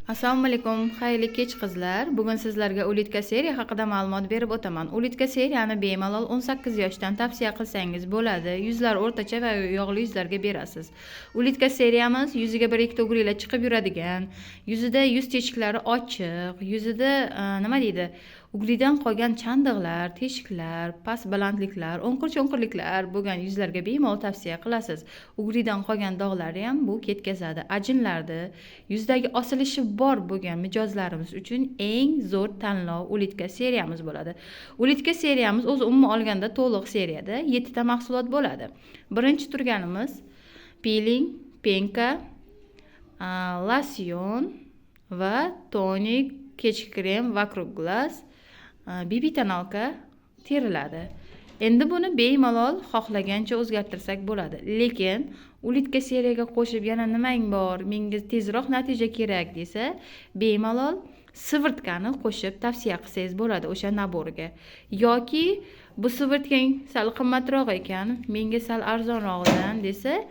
Assalomu alaykum, xayrli kech qizlar. Bugun sizlarga ulitka seriya haqida ma'lumot berib o'taman. Ulitka seriyani bemalol 18 yoshdan tavsiya qilsangiz bo'ladi. Yuzlar o'rtacha va yog'li yuzlarga berasiz. Ulitka seriyamiz yuziga bir ikkita ugrilar chiqib yuradigan, yuzida yuz teshiklari ochiq, yuzida uglidan qolgan chandiqlar, teshiklar, past balandliklar, o'nqir-cho'nqirliklar bo'lgan yuzlarga bemalol tavsiya qilasiz. Uglidan qolgan dog'larni ham bu ketkazadi. Ajinlarni, yuzdagi osilishi bor bo'lgan mijozlarimiz uchun eng zo'r tanlov ulitka seriyamiz bo'ladi. Ulitka seriyamiz o'zi umuman olganda to'liq seriyada 7 ta mahsulot bo'ladi. Birinchi turganimiz peeling, penka, losyon va tonik, kechki krem, vokruг глаз, BB tonalka teriladi. Endi buni bemalol xohlagancha o'zgartirsak bo'ladi. Lekin ulitka seriyaga qo'shib yana nimang bor, menga tezroq natija kerak desa, bemalol sivirtkani qo'shib tavsiya qilsangiz bo'ladi o'sha naborga. Yoki bu sivirtkang sal qimmatroq ekan, menga sal arzonrog'idan desa,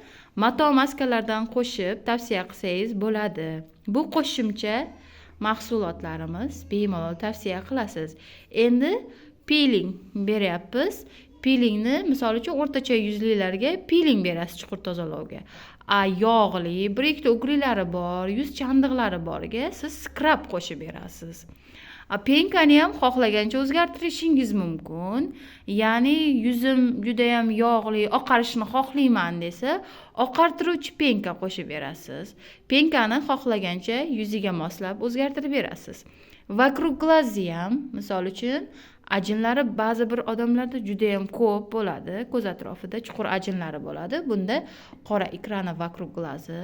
mato maskalardan qo'shib tavsiya qilsangiz bo'ladi. Bu qo'shimcha mahsulotlarimiz bemalol tavsiya qilasiz. Endi peeling beryapmiz. Peelingni misol uchun o'rtacha yuzlilarga peeling berasiz chuqur tozalovga. Yog'li, bir ikkita ugrilari bor, yuz chandiqlari borga siz skrab qo'shib berasiz. Penkani ham xohlagancha o'zgartirishingiz mumkin. Ya'ni yuzim juda ham yog'li, oqarishni xohlayman desa, oqartiruvchi penka qo'shib berasiz. Penkani xohlagancha yuziga moslab o'zgartirib berasiz. Vokruг глазi ham, misol uchun, ajinlari ba'zi bir odamlarda juda ham ko'p bo'ladi, ko'z atrofida chuqur ajinlari bo'ladi. Bunda qora ikrani vokruг глазi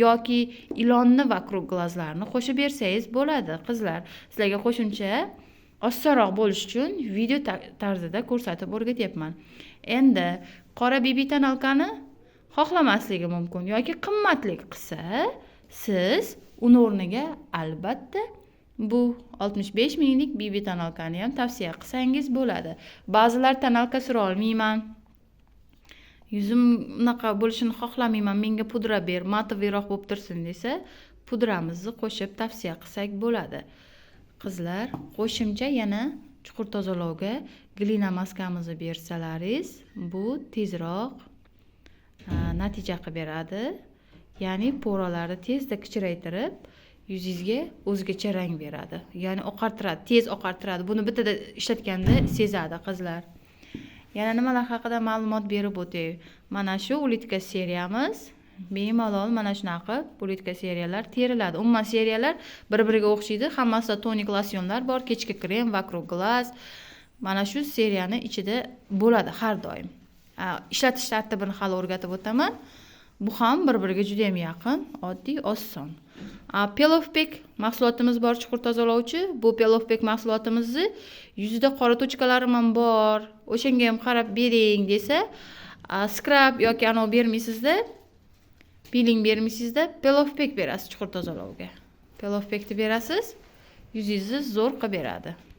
yoki ilonni vokruг глазlarini qo'shib bersangiz bo'ladi, qizlar. Sizlarga qo'shimcha osonroq bo'lish uchun video tarzida ko'rsatib o'rgatyapman. Endi qora BB tonalkani xohlamasligi mumkin yoki qimmatlik qilsa, siz uni o'rniga albatta bu 65 minglik BB tonalkani ham tavsiya qilsangiz bo'ladi. Ba'zilar tonalka sura olmayman, yuzim unaqa bo'lishini xohlamayman, menga pudra ber, matoviyroq bo'lib tursin desa, pudramizni qo'shib tavsiya qilsak bo'ladi. Qizlar, qo'shimcha yana chuqur tozalovga glina maskamizni bersalaringiz, bu tezroq natija qilib beradi. Ya'ni poralarni tezda kichraytirib, yuzingizga o'zgacha rang beradi. Ya'ni oqartiradi, tez oqartiradi. Buni bittada ishlatganda sezadi qizlar. Yana nimalar haqida ma'lumot berib o'tay. Mana shu ulitka seriyamiz bemalol mana shunaqa ulitka seriyalar teriladi. Umuman seriyalar bir-biriga o'xshaydi. Hammasida tonik losyonlar bor, kechki krem, vokruг глаз. Mana shu seriyani ichida bo'ladi har doim. Ishlatish tartibini hali o'rgatib o'taman. Bu ham bir-biriga juda ham yaqin, oddiy, oson. Pelovpek mahsulotimiz bor, chuqur tozalovchi. Bu pelovpek mahsulotimizni yuzida qora tochkalarim ham bor, o'shanga ham qarab bering desa, skrab yoki anov bermaysizda, peeling bermaysizda, pelovpek berasiz chuqur tozalovga. Pelovpekni berasiz, yuzingizni zo'r qilib beradi.